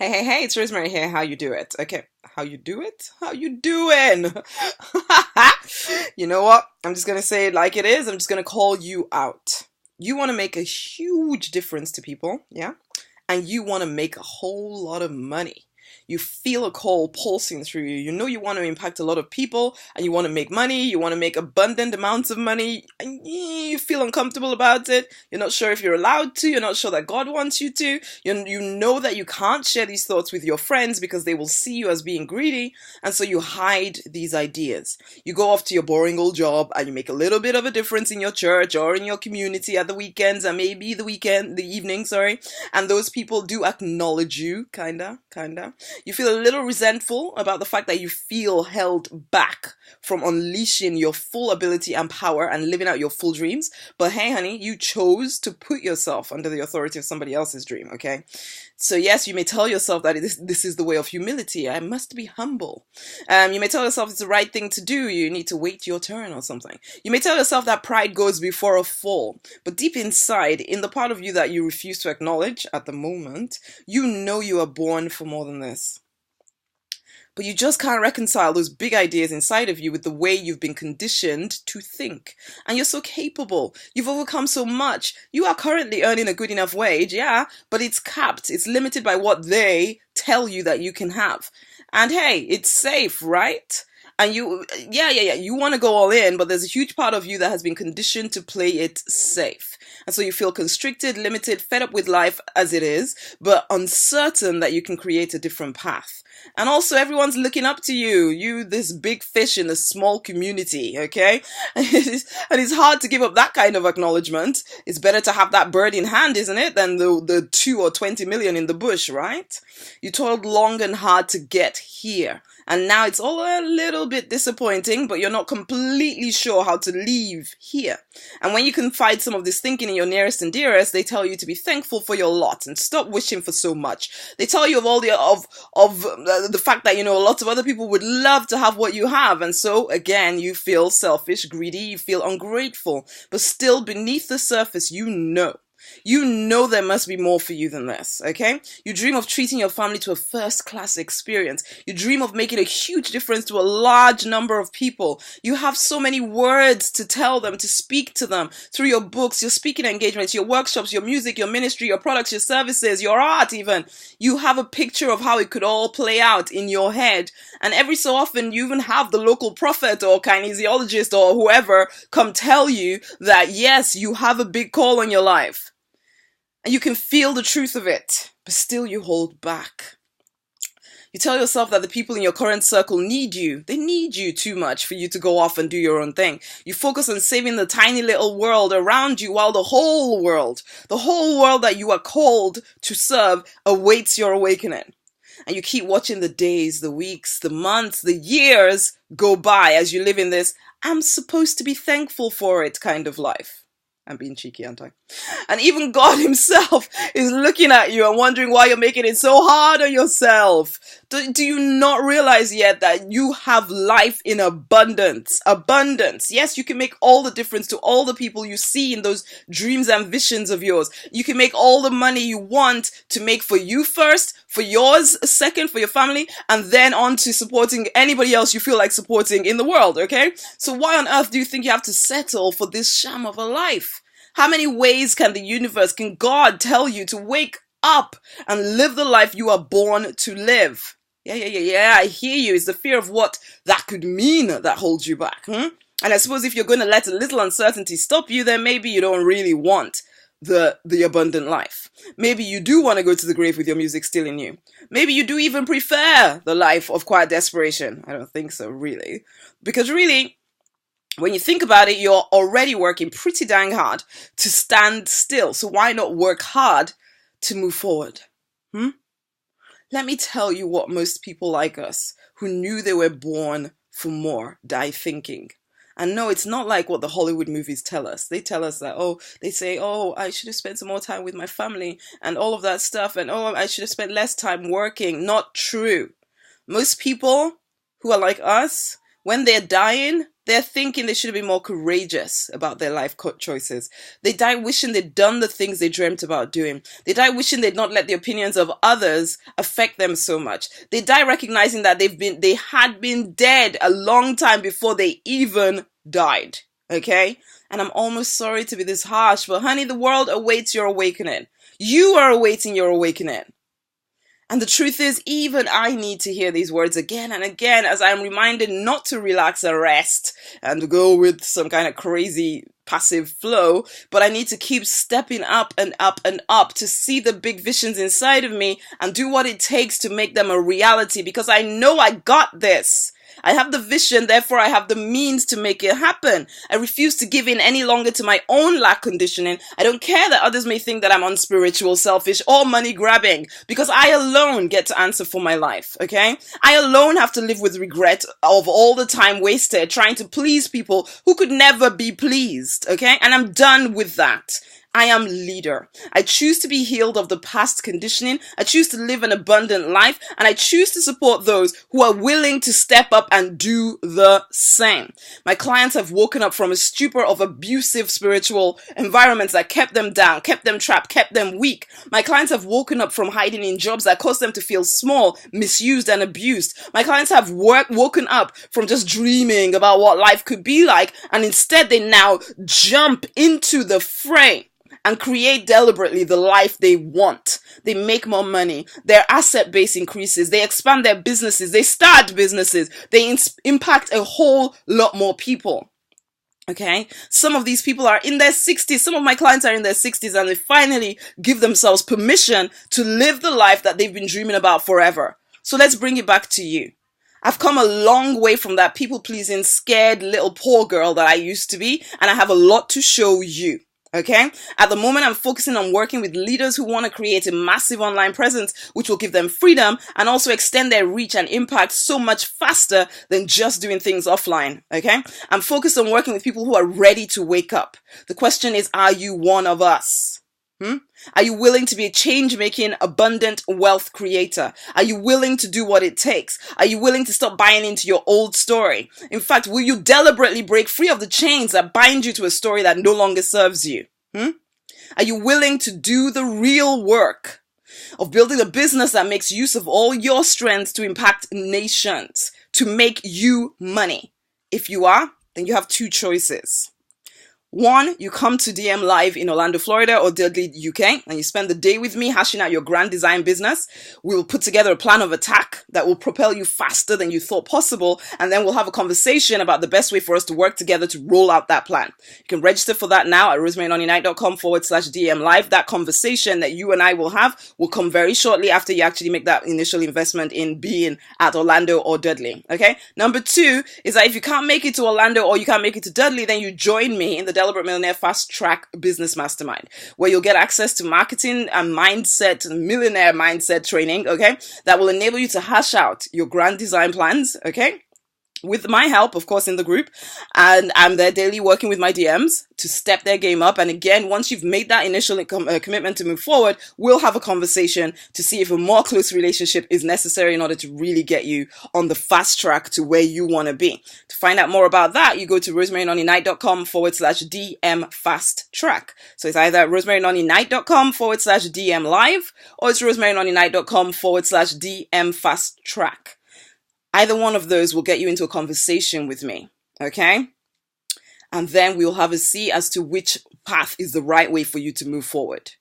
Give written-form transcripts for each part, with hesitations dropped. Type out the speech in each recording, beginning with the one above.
Hey, it's Rosemary here. How you do it? Okay, how you do it? How you doing? You know what? I'm just gonna say it like it is. I'm just gonna call you out. You want to make a huge difference to people, yeah? And you want to make a whole lot of money. You feel a call pulsing through you. You know you want to impact a lot of people and you want to make money. You want to make abundant amounts of money. And you feel uncomfortable about it. You're not sure if you're allowed to. You're not sure that God wants you to. You know that you can't share these thoughts with your friends because they will see you as being greedy. And so you hide these ideas. You go off to your boring old job and you make a little bit of a difference in your church or in your community at the weekends and maybe the evening, sorry. And those people do acknowledge you, kinda. You feel a little resentful about the fact that you feel held back from unleashing your full ability and power and living out your full dreams. But hey, honey, you chose to put yourself under the authority of somebody else's dream, okay? So yes, you may tell yourself that this is the way of humility. I must be humble. You may tell yourself it's the right thing to do. You need to wait your turn or something. You may tell yourself that pride goes before a fall. But deep inside, in the part of you that you refuse to acknowledge at the moment, you know you are born for more than this. But you just can't reconcile those big ideas inside of you with the way you've been conditioned to think. And you're so capable. You've overcome so much. You are currently earning a good enough wage, yeah, but it's capped. It's limited by what they tell you that you can have. And hey, it's safe, right? And yeah, you want to go all in, but there's a huge part of you that has been conditioned to play it safe. And so you feel constricted, limited, fed up with life as it is, but uncertain that you can create a different path. And also everyone's looking up to you, this big fish in a small community, okay? And it's hard to give up that kind of acknowledgement. It's better to have that bird in hand, isn't it, than the 2 or 20 million in the bush, right? You toiled long and hard to get here. And now it's all a little bit disappointing, but you're not completely sure how to leave here. And when you confide some of this thinking in your nearest and dearest, they tell you to be thankful for your lot and stop wishing for so much. They tell you of all the fact that, lots of other people would love to have what you have. And so again, you feel selfish, greedy, you feel ungrateful, but still beneath the surface, you know there must be more for you than this, okay? You dream of treating your family to a first-class experience. You dream of making a huge difference to a large number of people. You have so many words to tell them, to speak to them through your books, your speaking engagements, your workshops, your music, your ministry, your products, your services, your art even. You have a picture of how it could all play out in your head. And every so often, you even have the local prophet or kinesiologist or whoever come tell you that, yes, you have a big call on your life. And you can feel the truth of it, but still you hold back. You tell yourself that the people in your current circle need you. They need you too much for you to go off and do your own thing. You focus on saving the tiny little world around you while the whole world that you are called to serve awaits your awakening. And you keep watching the days, the weeks, the months, the years go by as you live in this I'm supposed to be thankful for it kind of life. I'm being cheeky, aren't I? And even God himself is looking at you and wondering why you're making it so hard on yourself. Do you not realize yet that you have life in abundance? Abundance. Yes, you can make all the difference to all the people you see in those dreams and visions of yours. You can make all the money you want to make for you first, for yours second, for your family, and then on to supporting anybody else you feel like supporting in the world, okay? So why on earth do you think you have to settle for this sham of a life? How many ways can God tell you to wake up and live the life you are born to live? Yeah, I hear you. It's the fear of what that could mean that holds you back. And I suppose if you're going to let a little uncertainty stop you, then maybe you don't really want the abundant life. Maybe you do want to go to the grave with your music still in you. Maybe you do even prefer the life of quiet desperation. I don't think so, really. Because really, when you think about it, you're already working pretty dang hard to stand still. So why not work hard to move forward? Let me tell you what most people like us who knew they were born for more die thinking. And no, it's not like what the Hollywood movies tell us. They tell us that, they say, I should have spent some more time with my family and all of that stuff. And, I should have spent less time working. Not true. Most people who are like us, when they're dying, They're thinking they should be more courageous about their life choices. They die wishing they'd done the things they dreamt about doing. They die wishing they'd not let the opinions of others affect them so much. They die recognizing that they had been dead a long time before they even died. Okay? And I'm almost sorry to be this harsh, but honey, the world awaits your awakening. You are awaiting your awakening. And the truth is, even I need to hear these words again and again as I'm reminded not to relax and rest and go with some kind of crazy passive flow, but I need to keep stepping up and up and up to see the big visions inside of me and do what it takes to make them a reality, because I know I got this. I have the vision, therefore I have the means to make it happen. I refuse to give in any longer to my own lack conditioning. I don't care that others may think that I'm unspiritual, selfish, or money grabbing, because I alone get to answer for my life, okay? I alone have to live with regret of all the time wasted trying to please people who could never be pleased, okay? And I'm done with that. I am leader. I choose to be healed of the past conditioning. I choose to live an abundant life, and I choose to support those who are willing to step up and do the same. My clients have woken up from a stupor of abusive spiritual environments that kept them down, kept them trapped, kept them weak. My clients have woken up from hiding in jobs that caused them to feel small, misused, and abused. My clients have woken up from just dreaming about what life could be like, and instead they now jump into the fray and create deliberately the life they want. They make more money. Their asset base increases. They expand their businesses. They start businesses. They impact a whole lot more people. Okay? Some of these people are in their 60s. Some of my clients are in their 60s, and they finally give themselves permission to live the life that they've been dreaming about forever. So let's bring it back to you. I've come a long way from that people-pleasing, scared little poor girl that I used to be, and I have a lot to show you. Okay? At the moment, I'm focusing on working with leaders who want to create a massive online presence, which will give them freedom and also extend their reach and impact so much faster than just doing things offline. Okay? I'm focused on working with people who are ready to wake up. The question is, are you one of us? Are you willing to be a change-making, abundant wealth creator? Are you willing to do what it takes? Are you willing to stop buying into your old story? In fact, will you deliberately break free of the chains that bind you to a story that no longer serves you? Are you willing to do the real work of building a business that makes use of all your strengths to impact nations, to make you money? If you are, then you have two choices. One, you come to DM Live in Orlando, Florida or Dudley, UK, and you spend the day with me hashing out your grand design business. We'll put together a plan of attack that will propel you faster than you thought possible, and then we'll have a conversation about the best way for us to work together to roll out that plan. You can register for that now at rosemarynonnynight.com/DM Live. That conversation that you and I will have will come very shortly after you actually make that initial investment in being at Orlando or Dudley, okay? Number two is that if you can't make it to Orlando or you can't make it to Dudley, then you join me in the Deliberate Millionaire Fast Track Business Mastermind, where you'll get access to marketing and mindset, millionaire mindset training, okay, that will enable you to hash out your grand design plans, okay, with my help, of course, in the group. And I'm there daily working with my DMs to step their game up. And again, once you've made that initial commitment to move forward, we'll have a conversation to see if a more close relationship is necessary in order to really get you on the fast track to where you want to be. To find out more about that, you go to rosemarynonnynight.com/DM fast track. So it's either rosemarynonnynight.com/DM live, or it's rosemarynonnynight.com/DM fast track. Either one of those will get you into a conversation with me, okay? And then we'll have a see as to which path is the right way for you to move forward.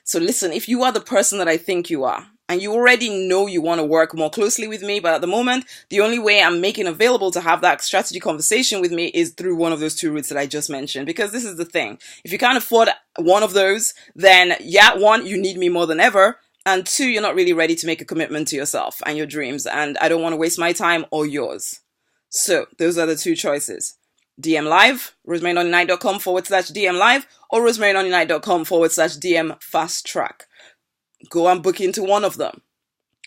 So listen, if you are the person that I think you are, and you already know you want to work more closely with me, but at the moment, the only way I'm making available to have that strategy conversation with me is through one of those two routes that I just mentioned. Because this is the thing. If you can't afford one of those, then yeah, one, you need me more than ever. And two, you're not really ready to make a commitment to yourself and your dreams. And I don't want to waste my time or yours. So those are the two choices. DM Live, rosemarynonnynight.com/DM Live, or rosemarynonnynight.com/DM Fast Track. Go and book into one of them.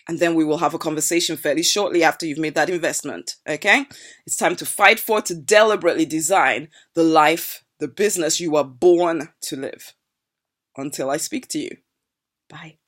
And then we will have a conversation fairly shortly after you've made that investment. Okay? It's time to fight for, to deliberately design the life, the business you are born to live. Until I speak to you. Bye.